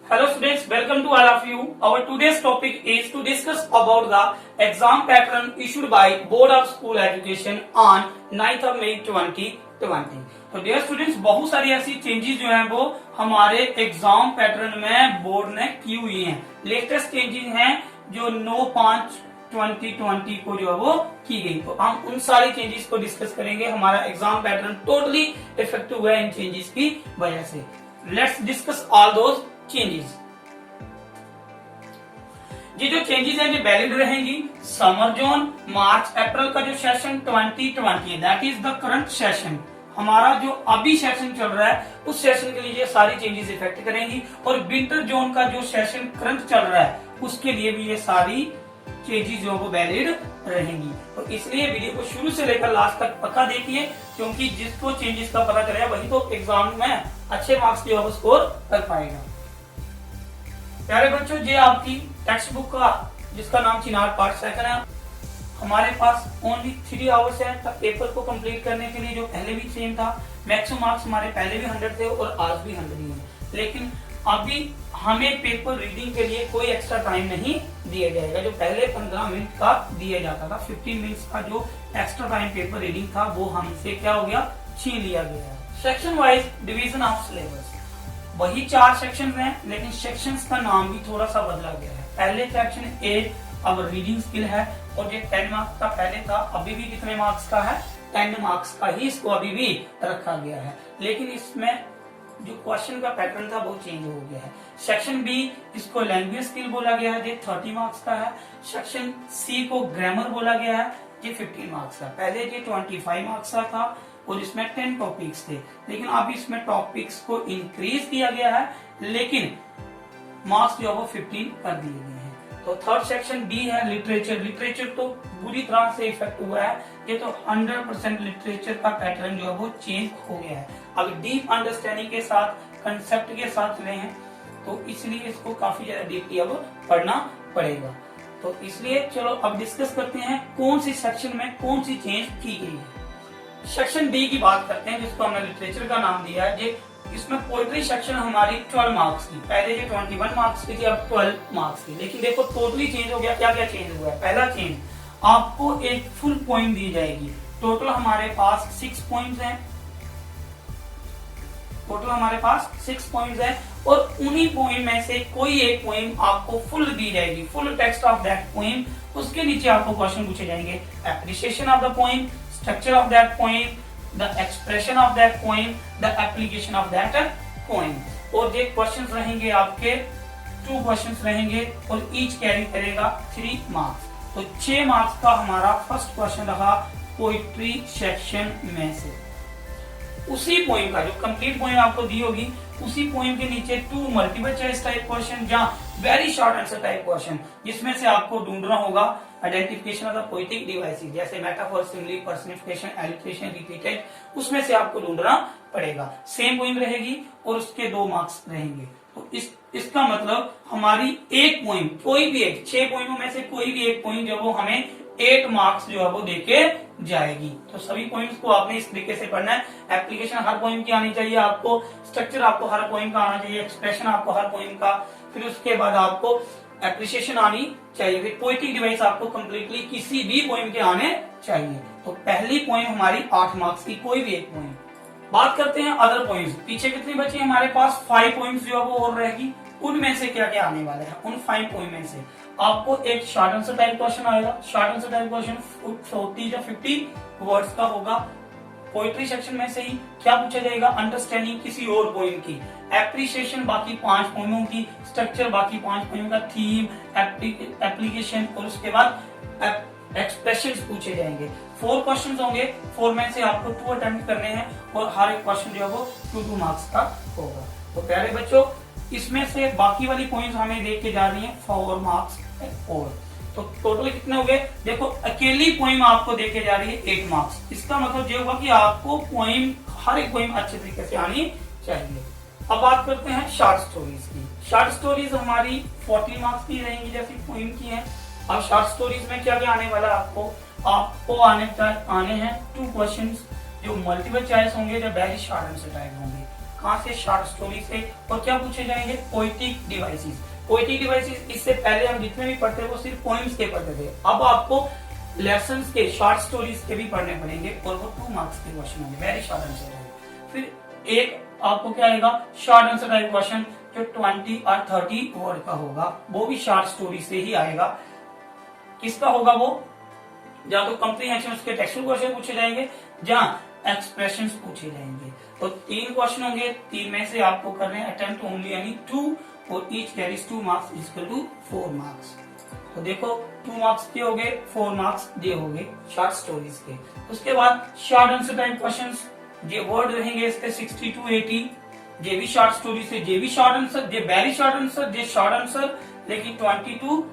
Hello students, welcome to all of you. Our today's topic is to discuss about the exam pattern issued by Board of School Education on 9th of May 2020. तो dear students, बहुत सारी ऐसी changes जो हैं वो हमारे exam pattern में board ने की हुई हैं। लेटेस्ट चेंजेस हैं जो 9/5/2020 को जो है वो की गई। तो हम उन सारी चेंजेस को डिस्कस करेंगे। हमारा एग्जाम पैटर्न टोटली इफेक्टिव हुआ है इन चेंजेस की वजह से। Let's discuss all those changes. ये जो चेंजेस हैं ये वैलिड रहेंगी। समर जोन मार्च अप्रैल का जो session 2020 that is the current session, हमारा जो अभी सेशन चल रहा है उस सेशन के लिए ये सारी चेंजेस इफेक्ट करेंगी। और विंटर जोन का जो सेशन करंट चल रहा है उसके लिए भी ये सारी चेंजेस जो वो वैलिड रहेंगी। तो इसलिए वीडियो को शुरू से लेकर लास्ट तक पक्का देखिए, क्योंकि जिसको चेंजेस का पता चलेगा वही तो एग्जाम में अच्छे मार्क्स जो है स्कोर कर पाएगा। प्यारे बच्चों, ये आपकी टेक्स्ट बुक का जिसका नाम चिनार पार्ट सेकंड है, हमारे पास ओनली 3 आवर्स है पेपर को कंप्लीट करने के लिए, जो पहले भी सेम था। मैक्सिमम मार्क्स हमारे पहले भी 100 थे और आज भी 100 ही है। लेकिन अभी हमें पेपर रीडिंग के लिए कोई एक्स्ट्रा टाइम नहीं दिया जाएगा। जो पहले 15 मिनट का दिया जाता था, 15 मिनट्स का जो एक्स्ट्रा टाइम पेपर रीडिंग था वो हमसे क्या हो गया, छीन लिया गया है। Section wise division of syllabus, वही 4 सेक्शन हैं लेकिन सेक्शंस का नाम भी थोड़ा सा बदला गया है। पहले सेक्शन ए अब रीडिंग स्किल है और ये 10 मार्क्स का पहले था, अभी भी कितने मार्क्स का है, 10 मार्क्स का ही इसको अभी भी रखा गया है। लेकिन इसमें जो क्वेश्चन का पैटर्न था वो चेंज हो गया है। सेक्शन बी इसको लैंग्वेज स्किल बोला गया है, ये 30 मार्क्स का है। सेक्शन सी को ग्रामर बोला गया है, ये 15 मार्क्स का। पहले ये 25 मार्क्स का था और इसमें 10 टॉपिक्स थे, लेकिन अब इसमें टॉपिक्स को इंक्रीज किया गया है लेकिन मार्क्स जो है वो 15 कर दिए गए हैं। तो थर्ड सेक्शन डी है लिटरेचर। लिटरेचर तो बुरी तरह से इफेक्ट हुआ है, ये तो 100% लिटरेचर का पैटर्न जो है वो चेंज हो गया है। अब डीप अंडरस्टैंडिंग के साथ, कंसेप्ट के साथ ले हैं तो इसलिए इसको काफी ज्यादा डीपली अब पढ़ना पड़ेगा। तो इसलिए चलो अब डिस्कस करते हैं कौन सी सेक्शन में कौन सी चेंज की गई है। सेक्शन डी की बात करते हैं जिसको हमने लिटरेचर का नाम दिया है। ये इसमें पोएट्री सेक्शन हमारी 12 मार्क्स की, पहले ये 21 मार्क्स की थी, अब 12 मार्क्स की। लेकिन देखो टोटली चेंज हो गया। क्या क्या चेंज हुआ है? पहला चेंज, आपको एक फुल पोइम दी जाएगी। टोटल हमारे पास 6 पॉइंट्स हैं। टोटल हमारे पास 6 पॉइंट्स हैं और उन्हीं पोइम में से कोई एक पोइम आपको फुल दी जाएगी, full text of that poem. उसके नीचे आपको क्वेश्चन पूछे जाएंगे, appreciation of the poem, structure of that poem, the expression of that poem, the application of that poem. और ये क्वेश्चंस रहेंगे आपके 2 क्वेश्चंस रहेंगे और ईच कैरी करेगा 3 मार्क्स। तो 6 मार्क्स का हमारा फर्स्ट क्वेश्चन रहा पोइट्री सेक्शन में से। उसी पोइम का जो कंप्लीट पोइम आपको दी होगी उसी पोइम के नीचे 2 मल्टीपल चॉइस टाइप क्वेश्चन या very short answer type question, जिसमें से आपको ढूंढना होगा identification of the poetic devices, जैसे metaphor, simile, personification, alliteration, repeated, उसमें से आपको ढूंढना पड़ेगा। सेम पोइम रहेगी और उसके 2 मार्क्स रहेंगे। तो इसका मतलब हमारी एक पोइम, कोई भी एक 6 पोइमों में से कोई भी एक पोइम जो वो हमें 8 मार्क्स जो है वो देके जाएगी। तो सभी पॉइंट्स को आपने इस तरीके से पढ़ना है। एप्लीकेशन हर पोइम की आनी चाहिए आपको, स्ट्रक्चर आपको हर पोइम का आना चाहिए, एक्सप्रेशन आपको हर पोइम का, फिर उसके बाद आपको एप्रिसिएशन आनी चाहिए, फिर पोएटिक डिवाइस आपको कंप्लीटली किसी भी पोइम के आने चाहिए। तो पहली पोइम हमारी 8 मार्क्स की, कोई भी एक पोइम। बात करते हैं अदर पोइम्स। पीछे कितनी बची हमारे पास? 5 पोइम्स जो है वो और रहेगी। उनमें से क्या क्या आने वाले हैं? उन 5 पोइम में से आपको एक शॉर्ट आंसर टाइप क्वेश्चन आएगा। शॉर्ट आंसर टाइप क्वेश्चन 40 या 50 वर्ड्स का होगा। पोइट्री सेक्शन में से ही क्या पूछा जाएगा? अंडरस्टैंडिंग किसी और पोइम की, एप्रिसिएशन बाकी 5 पोइमों की, स्ट्रक्चर बाकी 5 पोइम का, थीम, एप्लीकेशन और उसके बाद एक्सप्रेशंस पूछे जाएंगे। 4 क्वेश्चंस होंगे, 4 में से आपको 2 अटेम्प्ट करने हैं और हर एक क्वेश्चन जो है वो 2 मार्क्स का होगा। तो प्यारे बच्चों, इसमें से बाकी वाली पॉइंट्स हमें देख के जा रही हैं 4 मार्क्स और। तो टोटल कितने हो गए? देखो अकेली पोइम आपको देके जा रही है 8 मार्क्स। इसका मतलब ये होगा कि आपको पोइम, हर एक पोइम अच्छे तरीके से आनी चाहिए। अब बात करते हैं शॉर्ट स्टोरीज की। शॉर्ट स्टोरीज हमारी 40 मार्क्स की रहेंगी जैसी पोइम की है। अब शॉर्ट स्टोरीज में क्या क्या आने वाला है आपको आने हैं 2 क्वेश्चंस जो मल्टीपल चॉइस होंगे, जो वेरी शॉर्ट आंसर टाइप होंगे। कहाँ से, शॉर्ट स्टोरी से। और क्या पूछे जाएंगे, पोएटिक डिवाइसेस। पोएटिक डिवाइसेस इससे पहले हम जितने भी पढ़ते थे वो सिर्फ पोइम्स के पढ़ते थे, अब आपको लेसन्स के, शॉर्ट स्टोरीज के भी पढ़ने पड़ेंगे और वो 2 मार्क्स के क्वेश्चन होंगे, वेरी शॉर्ट आंसर है। फिर एक आपको क्या आएगा, शॉर्ट आंसर टाइप क्वेश्चन जो 20 और 30 वर्ड का होगा, वो भी शॉर्ट स्टोरी से ही आएगा। किसका होगा वो, या तो कंप्रीहेंशन उसके टेक्सचुअल क्वेश्चन पूछे जाएंगे, जहां एक्सप्रेशंस पूछे जाएंगे। तो 3 क्वेश्चन होंगे, 3 में से आपको करने हैं अटेम्प्ट ओनली यानी 2 और each carries 2 marks equal to 4 marks. तो देखो 2 मार्क्स के हो गए, 4 मार्क्स ये हो गए शॉर्ट स्टोरीज के। उसके बाद शॉर्ट आंसर टाइप क्वेश्चंस, ये वर्ड रहेंगे इसके 60 to 80, ये भी शॉर्ट स्टोरी से, ये भी शॉर्ट आंसर, ये वेरी शॉर्ट आंसर, ये शॉर्ट आंसर लेकिन 20 to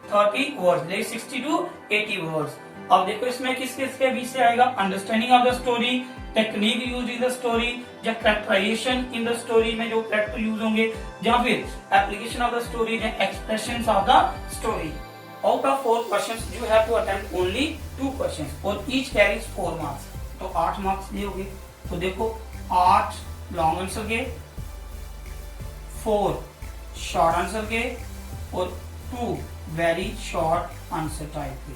30 वर्ड्स, लेकिन 60 to 80 वर्ड्स। अब देखो इसमें किस किस के बीच से आएगा, understanding of the story, technique use in the story, या कैरेक्टराइजेशन इन द स्टोरी में जो कैरेक्टर यूज होंगे, या फिर एप्लीकेशन ऑफ द स्टोरी, या expressions of the story. Out of 4 questions you have to attempt only 2 questions और each carries 4 marks, तो 8 marks ये होंगे। तो देखो 8 लॉन्ग आंसर के, 4 शॉर्ट आंसर के और 2 वेरी शॉर्ट आंसर टाइप के,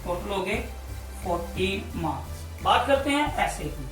टोटल हो गए 14 मार्क्स। बात करते हैं ऐसे की,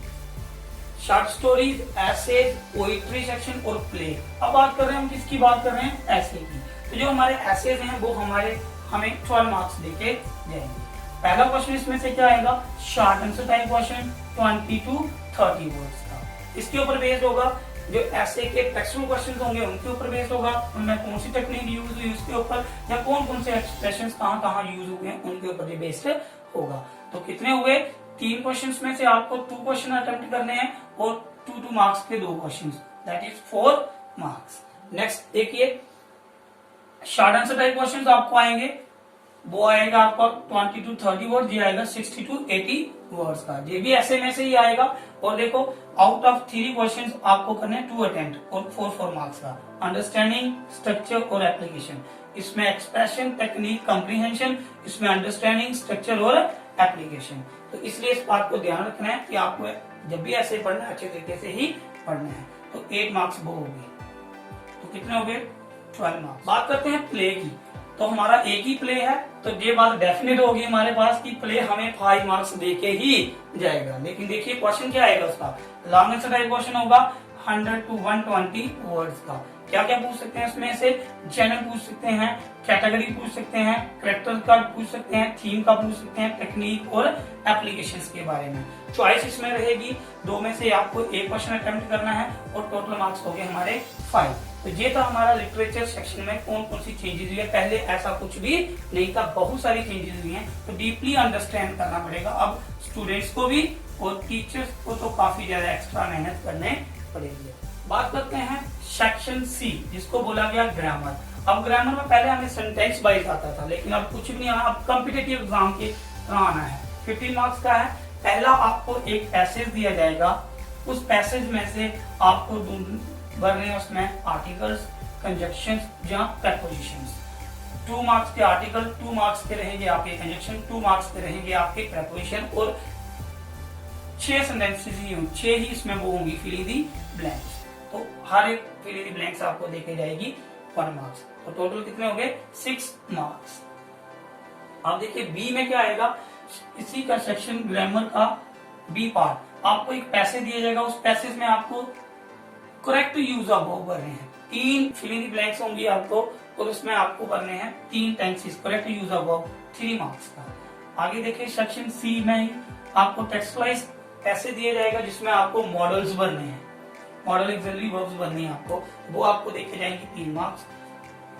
short stories, essays, poetry section और प्ले। अब बात कर रहे हैं हम किसकी बात कर रहे हैं, ऐसे की। तो जो हमारे एसेज हैं वो हमें 12 मार्क्स देके जाएंगे। पहला क्वेश्चन इसमें से क्या आएगा, short answer type question 20 to 30 words का। इसके ऊपर बेस्ड होगा, जो ऐसे के टेक्सचुअल क्वेश्चंस होंगे उनके ऊपर बेस्ड होगा, उनमें कौन सी टेक्निक यूज हुई उसके ऊपर, या कौन कौन से एक्सप्रेशंस कहाँ यूज हुए हैं उनके ऊपर बेस्ड होगा। तो कितने हुए, 3 क्वेश्चंस में से आपको 2 क्वेश्चन अटेम्प्ट करने हैं और 2 मार्क्स के 2 questions, that is 4 marks. Next देखिए, शॉर्ट आंसर टाइप क्वेश्चंस आपको आएंगे, वो आएगा आपका 20 to 30 वर्ड, ये आएगा 60 to 80 वर्ड्स का, ये भी ऐसे में से ही आएगा। और देखो आउट ऑफ 3 क्वेश्चंस आपको करने हैं 2 अटेम्प्ट और 4 मार्क्स का, अंडरस्टैंडिंग, स्ट्रक्चर और एप्लीकेशन। इसमें एक्सप्रेशन, टेक्निक, कॉम्प्रीहेंशन, इसमें अंडरस्टैंडिंग, स्ट्रक्चर और एप्लीकेशन। तो इसलिए इस बात को ध्यान रखना है कि आपको जब भी ऐसे पढ़ना है अच्छे तरीके से ही पढ़ना है। तो 8 मार्क्स वो हो गए, तो कितने हो गए, 12 मार्क्स। बात करते हैं प्ले की, तो हमारा एक ही प्ले है, तो ये बात डेफिनेट होगी हमारे पास कि प्ले हमें 5 मार्क्स देके ही जाएगा। लेकिन देखिए क्वेश्चन क्या आएगा उसका, लॉन्ग आंसर टाइप क्वेश्चन होगा 100 to 120 वर्ड्स का। क्या क्या पूछ सकते हैं इसमें से, चैनल पूछ सकते हैं, कैटेगरी पूछ सकते हैं, कैरेक्टर का पूछ सकते हैं, थीम का पूछ सकते हैं, टेक्निक और एप्लीकेशंस के बारे में। चॉइस इसमें रहेगी, 2 में से आपको 1 क्वेश्चन अटेम्प्ट करना है और टोटल मार्क्स हो गए हमारे 5। तो ये था हमारा लिटरेचर सेक्शन में कौन कौन सी चेंजेस हुई है। पहले ऐसा कुछ भी नहीं था, बहुत सारी चेंजेस हुई हैं, तो डीपली अंडरस्टैंड करना पड़ेगा अब स्टूडेंट्स को भी, और टीचर्स को तो काफी ज्यादा एक्स्ट्रा मेहनत करने पड़ेगी। बात करते हैं सेक्शन सी, जिसको बोला गया ग्रामर। अब ग्रामर में पहले हमें सेंटेंस वाइज आता था, लेकिन अब कुछ भी नहीं आना, अब कॉम्पिटिटिव एग्जाम के आना है। 15 मार्क्स का है। पहला आपको एक पैसेज दिया जाएगा, उस पैसेज में से आपको भरने हैं उसमें आर्टिकल्स, कंजक्शंस या प्रेपोजिशंस। 2 मार्क्स के आर्टिकल, 2 मार्क्स के रहेंगे आपके कंजक्शन, 2 मार्क्स के रहेंगे आपके प्रेपोजिशन, और 6 सेंटेंसेस ही होंगे, 6 ही इसमें वो होंगी फिल इन दी ब्लैंक्स। तो हर एक फिल इन दी ब्लैंक्स आपको देके जाएगी 1 मार्क्स। तो टोटल कितने हो गए, 6 मार्क्स। अब देखिए बी में क्या आएगा, इसी का सेक्शन ग्रामर का बी पार्ट, आपको एक पैसेज दिया जाएगा, उस पैसेज में आपको करेक्ट यूज ऑफ वर्ब भरने हैं। 3 फिल इन दी ब्लैंक्स होंगी आपको, और उसमें आपको भरने हैं 3 tenses, correct use of verb, 3 marks का। आगे देखिए सेक्शन सी में ही आपको टेक्सटुअलाइज पैसेज दिया जाएगा, जिसमें आपको मॉडल्स भरने हैं, मॉडल एक्सिलरी वर्ब्स भरने हैं आपको, वो आपको देखे जाएंगे 3 मार्क्स।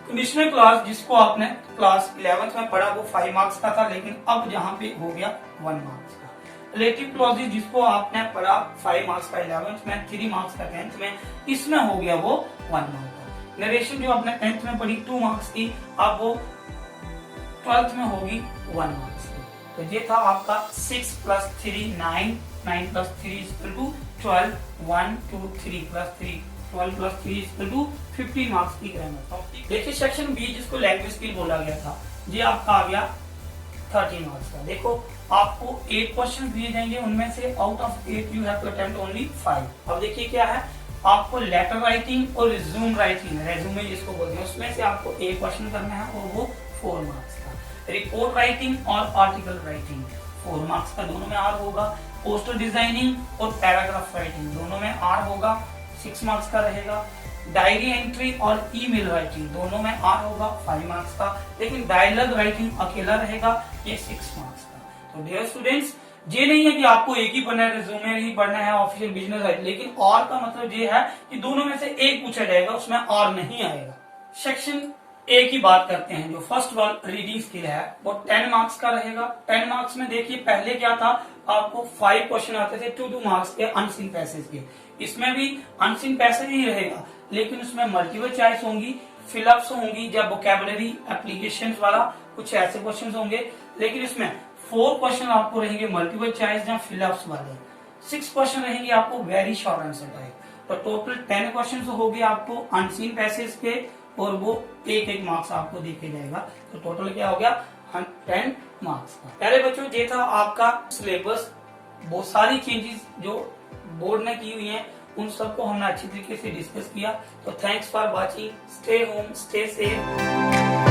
कंडीशनल क्लास, जिसको आपने क्लास 11th में पढ़ा, वो 5 मार्क्स का था, लेकिन अब यहाँ पे हो गया 1 मार्क्स का। रिलेटिव क्लॉजेस, जिसको आपने पढ़ा 5 मार्क्स का 11th में, 3 मार्क्स का 10th में, इसमें हो गया वो 1 मार्क्स का। नरेशन जो आपने 10th में पढ़ी 2 मार्क्स की, अब वो 12th में होगी 1 मार्क्स की। तो ये था आपका 6 + 3 9, 9 + 3 = 12, 1 2 3 + 3 12 + 3 = 15 मार्क्स की ग्रामर टॉपिक। देखिए सेक्शन बी, जिसको लैंग्वेज स्किल बोला गया था, ये आपका आ गया 30 मार्क्स का। देखो आपको 8 क्वेश्चन दिए जाएंगे, उनमें से out of 8 you have to attempt only 5। अब देखिए क्या है, आपको लेटर राइटिंग और रिज्यूम राइटिंग, रेज्यूमे जिसको बोलते हैं, उसमें से आपको एक क्वेश्चन करना है और वो 4 मार्क्स का। रिपोर्ट राइटिंग और आर्टिकल राइटिंग 4 मार्क्स का, दोनों में आर होगा। पोस्टर डिजाइनिंग और पैराग्राफ राइटिंग दोनों में आर होगा, 6 मार्क्स का रहेगा। डायरी एंट्री और ईमेल राइटिंग दोनों में आर होगा, 5 मार्क्स का। लेकिन डायलॉग राइटिंग अकेला रहेगा, ये 6 मार्क्स का। तो डियर स्टूडेंट्स, ये नहीं है कि आपको एक ही पढ़ना है, रिज्यूमे ही पढ़ना है, ऑफिशियल बिजनेस है, लेकिन और का मतलब ये है कि दोनों में से एक पूछा जाएगा, उसमें और नहीं आएगा। सेक्शन ए की बात करते हैं, जो फर्स्ट वन रीडिंग स्किल है वो 10 मार्क्स का रहेगा। 10 मार्क्स में देखिए पहले क्या था, आपको 5 क्वेश्चन आते थे 2 मार्क्स के अनसीन पैसेज के, इसमें भी अनसीन पैसेज ही रहेगा, लेकिन उसमें मल्टीपल चॉइस होंगी, फिलअप्स होंगी या वोकैबुलरी एप्लीकेशंस वाला कुछ ऐसे क्वेश्चन होंगे। लेकिन इसमें 4 क्वेश्चन आपको रहेंगे मल्टीपल चॉइस या फिलअप्स वाले, 6 क्वेश्चन रहेंगे आपको वेरी शॉर्ट आंसर टाइप। तो टोटल 10 क्वेश्चन हो गए आपको अनसीन पैसेज के, और वो एक मार्क्स आपको देखे जाएगा। तो टोटल क्या हो गया, 10 मार्क्स का। पहले बच्चों ये था आपका सिलेबस, बहुत सारी चेंजेस जो बोर्ड ने की हुई हैं उन सबको हमने अच्छी तरीके से डिस्कस किया। तो thanks for watching, stay home, stay safe.